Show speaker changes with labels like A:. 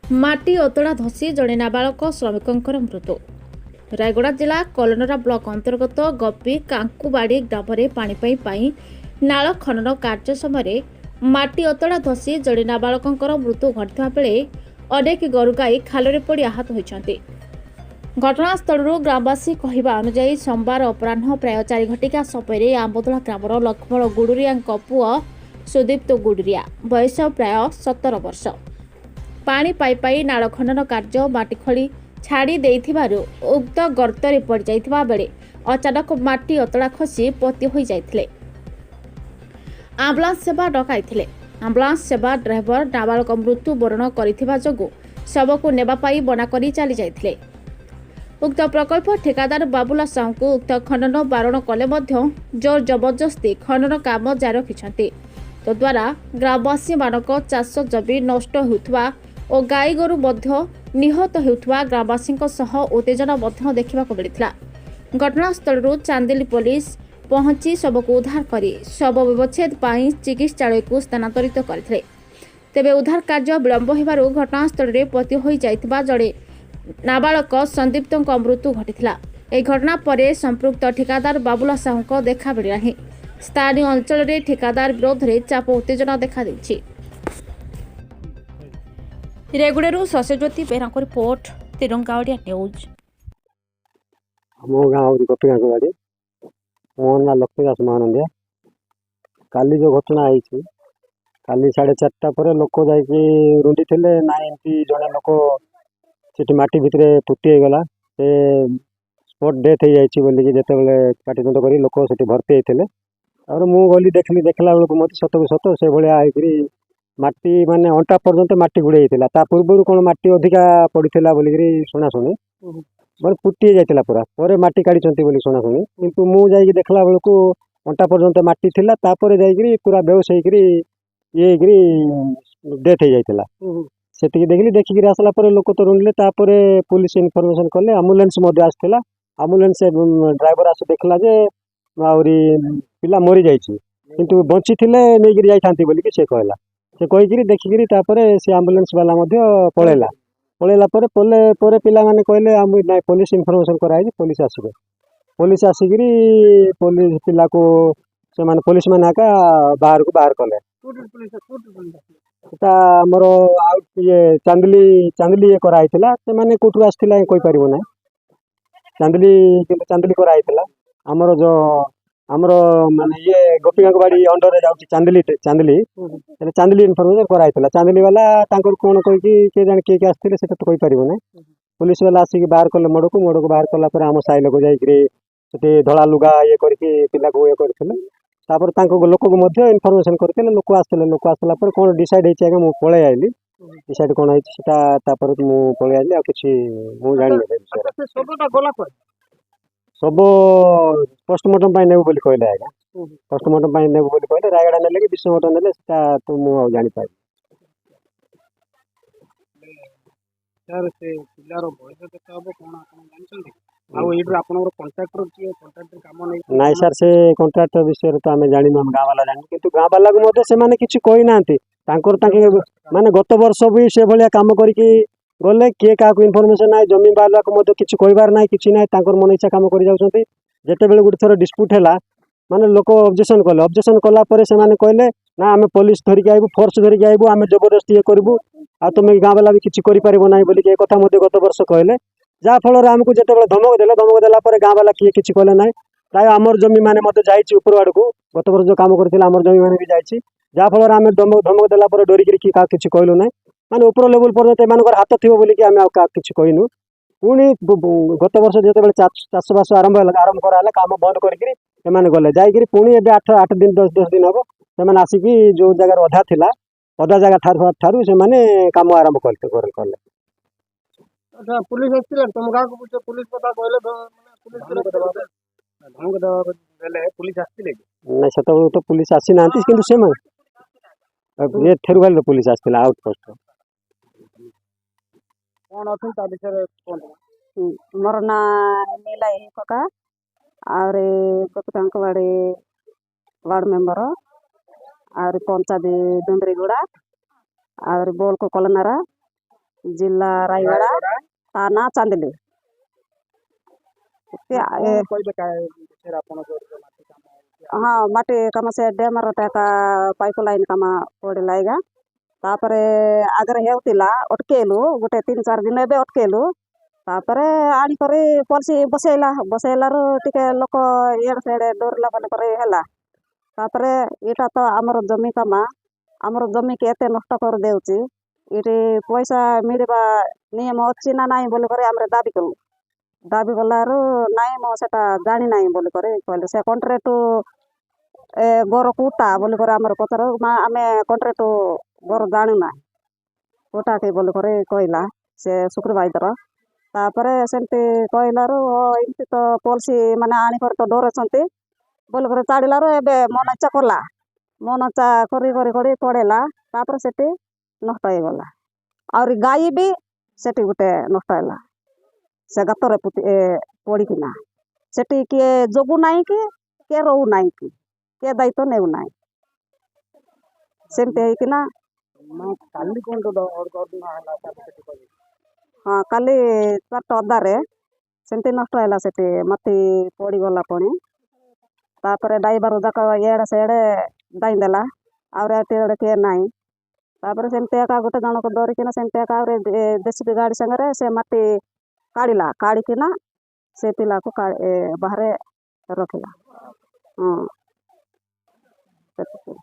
A: ମାଟି ଅତଡ଼ା ଧସି ଜଣେ ନାବାଳକ ଶ୍ରମିକଙ୍କର ମୃତ୍ୟୁ। ରାୟଗଡ଼ା ଜିଲ୍ଲା କଲନରା ବ୍ଲକ ଅନ୍ତର୍ଗତ ଗପି କାଙ୍କୁବାଡ଼ି ଗ୍ରାମରେ ପାଣି ପାଇଁ ନାଳ ଖନନ କାର୍ଯ୍ୟ ସମୟରେ ମାଟି ଅତଡ଼ା ଧସି ଜଣେ ନାବାଳକଙ୍କର ମୃତ୍ୟୁ ଘଟିଥିବା ବେଳେ ଅନେକ ଗୋରୁଗାଈ ଖାଲରେ ପଡ଼ି ଆହତ ହୋଇଛନ୍ତି। ଘଟଣାସ୍ଥଳରୁ ଗ୍ରାମବାସୀ କହିବା ଅନୁଯାୟୀ ସୋମବାର ଅପରାହ୍ନ ପ୍ରାୟ 4 ଘଟିକା ସମୟରେ ଆମ୍ବଦୋଳା ଗ୍ରାମର ଲକ୍ଷ୍ମଣ ଗୁଡୁରିଆଙ୍କ ପୁଅ ସୁଦୀପ୍ତ ଗୁଡୁରିଆ ବୟସ ପ୍ରାୟ 17 ବର୍ଷ ପାଣି ପାଇ ନାଳ ଖନନ କାର୍ଯ୍ୟ ମାଟି ଖୋଳି ଛାଡ଼ି ଦେଇଥିବାରୁ ଉକ୍ତ ଗର୍ତ୍ତରେ ପଡ଼ିଯାଇଥିବା ବେଳେ ଅଚାନକ ମାଟି ଅତଡ଼ା ଖସି ପୋତି ହୋଇଯାଇଥିଲେ। ଆମ୍ବୁଲାନ୍ସ ସେବା ଡକାଇଥିଲେ। ଆମ୍ବୁଲାନ୍ସ ସେବା ଡ୍ରାଇଭର ନାବାଳକ ମୃତ୍ୟୁ ବରଣ କରିଥିବା ଯୋଗୁଁ ଶବକୁ ନେବା ପାଇଁ ମନା କରି ଚାଲି ଯାଇଥିଲେ। ଉକ୍ତ ପ୍ରକଳ୍ପ ଠିକାଦାର ବାବୁଲା ସାହୁଙ୍କୁ ଉକ୍ତ ଖନନ ବାରଣ କଲେ ମଧ୍ୟ ଜୋର ଜବରଦସ୍ତି ଖନନ କାମ ଜାରି ରଖିଛନ୍ତି। ତଦ୍ୱାରା ଗ୍ରାମବାସୀମାନଙ୍କ ଚାଷ ଜମି ନଷ୍ଟ ହେଉଥିବା ଓ ଗାଈ ଗୋରୁ ମଧ୍ୟ ନିହତ ହେଉଥିବା ଗ୍ରାମବାସୀଙ୍କ ସହ ଉତ୍ତେଜନା ମଧ୍ୟ ଦେଖିବାକୁ ମିଳିଥିଲା। ଘଟଣାସ୍ଥଳରୁ ଚାନ୍ଦିଲି ପୋଲିସ ପହଞ୍ଚି ଶବକୁ ଉଦ୍ଧାର କରି ଶବ ବ୍ୟବଚ୍ଛେଦ ପାଇଁ ଚିକିତ୍ସାଳୟକୁ ସ୍ଥାନାନ୍ତରିତ କରିଥିଲେ। ତେବେ ଉଦ୍ଧାର କାର୍ଯ୍ୟ ବିଳମ୍ବ ହେବାରୁ ଘଟଣାସ୍ଥଳରେ ପୋତି ହୋଇଯାଇଥିବା ଜଣେ ନାବାଳକ ସନ୍ଦୀପ୍ତଙ୍କ ମୃତ୍ୟୁ ଘଟିଥିଲା। ଏହି ଘଟଣା ପରେ ସମ୍ପୃକ୍ତ ଠିକାଦାର ବାବୁଲା ସାହୁଙ୍କ ଦେଖା ମିଳିନାହିଁ। ସ୍ଥାନୀୟ ଅଞ୍ଚଳରେ ଠିକାଦାର ବିରୋଧରେ ଚାପ ଉତ୍ତେଜନା ଦେଖାଦେଇଛି। ରେଗୁଡ଼ାରୁ ଶସ୍ୟଜ୍ୟୋତି ବେହେରାଙ୍କ ରିପୋର୍ଟ, ତିରଙ୍ଗା ଓଡ଼ିଆ ନ୍ୟୁଜ୍।
B: मो गाँव हूँ गोपी कांकुबाड़ी। मो ना लक्ष्मीदास महानंदिया। काली जो घटना आई काली 4:30 पर लोक जाकि रुंडी थे ना एमती जड़े लोक से माटी भितर पुटी गला से स्पॉट डेथ हो जाए बोलिकी जिते पाटितुंड कर लोक से भर्ती होते और मु गली देखली देखला बेलू मत सत को सत से भाया माटी माने अंटा पर्यंत माटी गुड़े होता पूर्व कौन माटी अधिका पड़ता बोलिकी शुणाशुणी मतलब पुटी जाइला पूरा पर माटी काढ़ी शुणाशुणी किंतु मु जाकि देखला बेलू अंटा पर्यंत माटी थिला तापर जाकि पूरा बेहोश होकर ये डेथ हो जाइला से देखली देखिक आसला लोक तो रुंडले पुलिस इनफर्मेशन कले आम्बुलांस आसला आम्बुलांस ड्राइवर आस देखला जे आहरी पिला मरी जाइए किंतु बंची थे नहीं जाइथांती बोलिकी से कहला से कहीकि देखिकी से आम्बुलांस वाला पलैला पलैला पर पिला माने कहले ना पुलिस इनफर्मेशन कराई पुलिस आसबे पुलिस आसिक पुलिस पिला को से माने पुलिस मैंने आका बाहर को बाहर कले आमर आउट ये चांदली चांदली ये कराई से माने कोठू आसला कोई पारिबो ना चांदली चांदली कराई आमर जो आमर माने ये गोपी कांकुबाड़ी अंडर जाउची चांदली चांदली चांदली इनफर्मेशन कराई चांदली वाला तांकर कोन कहि के जान के आसथिले से तो कोई पारिबो ना पुलिस वाला आसिक बाहर कले मोड़ को बाहर कला पर आम साई लोक जाइए धड़ा लुगा ये करके पिला को ये करथिले तापर तांको लोक को मध्य इनफर्मेशन करथिले लोक आसला पर कोन डिसाइड हेछि आगे मु पळे आइली डिसाइड कोन हेछि सेटा तापर मु पळे आइली आ किछि मु जानि नै सबटा गोला पर सब पोस्टमार्टम पाई नेबो बोली कहले आगा पोस्टमार्टम पाई नेबो बोली कहले रायगड़ा नेले कि विश्वमर्टम नेले सेटा तो मु आ जानि पाइ
C: सर से पिलारो बयस केते हबो कोन आपण जानछन्ती आउ एडर आपनर कांट्रैक्टर की कांट्रैक्टर काम नै
B: नाइ सर से कांट्रैक्टर विषय तो आमे जानि हम गाँ वाला जानि किंतु गाँ वाला को मते से माने किछि कहि नांती तांकर ताके माने गत वर्ष भी से भलिया काम करिकि गले किए क्या इनफर्मेशन ना जमीन बाला को मते किछि कहबार ना किछि ना तांकर मन इच्छा काम करि जाउछन्ती जेते बेले गुड थोर डिस्प्यूट हैला माने लोक ऑब्जेक्शन कला पर से माने कहले ना आमे पुलिस धरिक आइबू फोर्स धरिक आइबू आमे जबरदस्ती ये करबू आ तुम गाँ वाला भी किछि करि पारिबो ना बोली के कथा मते गत वर्ष कहले जा फल आमको जिते धमक देला गाँ वाला किए किसी कहले ना प्राय आमर जमी मैंने मत जाइए ऊपर आड़ को गत वर्ष जो कम करते आमर जमी मैंने भी जाइए जहाँफल आम धमक देला डरिकी किसी कहलु ना माने ऊपर लेवल पर्यटन हाथ थी बोलिकी आम किसी कहनु पुणी गत वर्ष जो चाषबास आरंभ कराला कम बंद करके गले जाकि पुणी ए 8 दिन 10 दिन हम से आसिक जो जगार अधा थिला अधा जगह ठारू से कम आरंभ कले
C: अच्छा पुलिस आछिले तुम गाँ को पूछे पुलिस पता कहले पुलिस धमक दबा बेले पुलिस आछिले
B: ना से तो पुलिस आसी नांती किंतु से ये थेरुवाल पुलिस आछिला आउट पोस्ट
C: कोन अथि ता विषय कोन
D: मोर ना नीला ही कका और गोपी कांकुबाड़ी वार्ड मेंबर और पंचायत डुमरीगुड़ा और बोल को कलनारा ଜିଲ୍ଲା ରାୟଗଡ଼ା, ଥାନା ଚାନ୍ଦିଲି। ହଁ ମାଟି କାମ ସେ ଡ୍ୟାମର ଟାକା ପାଇପ ଲାଇନ୍ କାମ ପଡ଼ିଲା ଆଜ୍ଞା। ତାପରେ ଆଗରେ ହେଉଥିଲା ଅଟକେଇଲୁ ଗୋଟେ 3-4 ଦିନ ଏବେ ଅଟକେଇଲୁ। ତାପରେ ଆଣିକରି ପଲିସି ବସେଇଲାରୁ ଟିକେ ଲୋକ ଇଆଡ଼େ ସିଆଡ଼େ ଡରିଲା ବୋଲି କରି ହେଲା। ତାପରେ ଏଇଟା ତ ଆମର ଜମି କାମ, ଆମର ଜମିକି ଏତେ ନଷ୍ଟ କରିଦେଉଛି, ଏଠି ପଇସା ମିଳିବା ନିୟମ ଅଛି ନା ନାହିଁ ବୋଲି କରି ଆମେ ଦାବି କଲୁ। ଦାବି କଲାରୁ ନାଇଁ ମୁଁ ସେଟା ଜାଣି ନାହିଁ ବୋଲି କରି କହିଲେ। ସେ କଣ୍ଟ୍ରାକ୍ଟ ଗୋର କୁଟା ବୋଲି କରି ଆମର ପଚାରୁ ଆମେ କଣ୍ଟ୍ରାକ୍ଟ ଗୋର ଜାଣୁନା କୁଟାକି ବୋଲି କରି କହିଲା ସେ ସୁପରଭାଇଜର। ତାପରେ ସେମିତି କହିଲାରୁ ଏମିତି ତ ପଲିସି ମାନେ ଆଣିକରି ତ ଡରୁଛନ୍ତି ବୋଲି କରି ଛାଡ଼ିଲାରୁ ଏବେ ମନ ଇଚ୍ଛା କଲା। ମନ ଇଚ୍ଛା କରି ପଳେଇଲା। ତାପରେ ସେଠି ନଷ୍ଟ ହେଇଗଲା। ଆହୁରି ଗାଈ ବି ସେଠି ଗୋଟେ ନଷ୍ଟ ହେଲା ସେ ଗାତରେ ପଡ଼ିକିନା। ସେଠି କିଏ ଜଗୁ ନାହିଁ କି କିଏ ରହୁନାହିଁ କି କିଏ ଦାୟିତ୍ୱ ନେଉନାହିଁ। ସେମିତି ହେଇକିନା
C: କାଲି କଣ ଘଟଣା ହେଲା
D: ହଁ କାଲି 4ଟା ଅଧାରେ ସେମିତି ନଷ୍ଟ ହେଲା। ସେଠି ମାଟି ପଡ଼ିଗଲା ପୁଣି। ତାପରେ ଡ୍ରାଇଭର ଯାକ ଇଆଡ଼େ ସିଆଡ଼େ ଦାଇଁ ଦେଲା, ଆହୁରି ଏତେ ଆଡ଼େ କିଏ ନାହିଁ। ତାପରେ ସେମିତି ଏକା ଗୋଟେ ଜଣକୁ ଡରିକିନା ସେମିତି ଏକା ଆହୁରି ଜେସିବି ଗାଡ଼ି ସାଙ୍ଗରେ ସେ ମାଟି କାଢ଼ିକିନା ସେ ପିଲାକୁ ବାହାରେ ରଖିଲା। ହଁ ସେତିକି।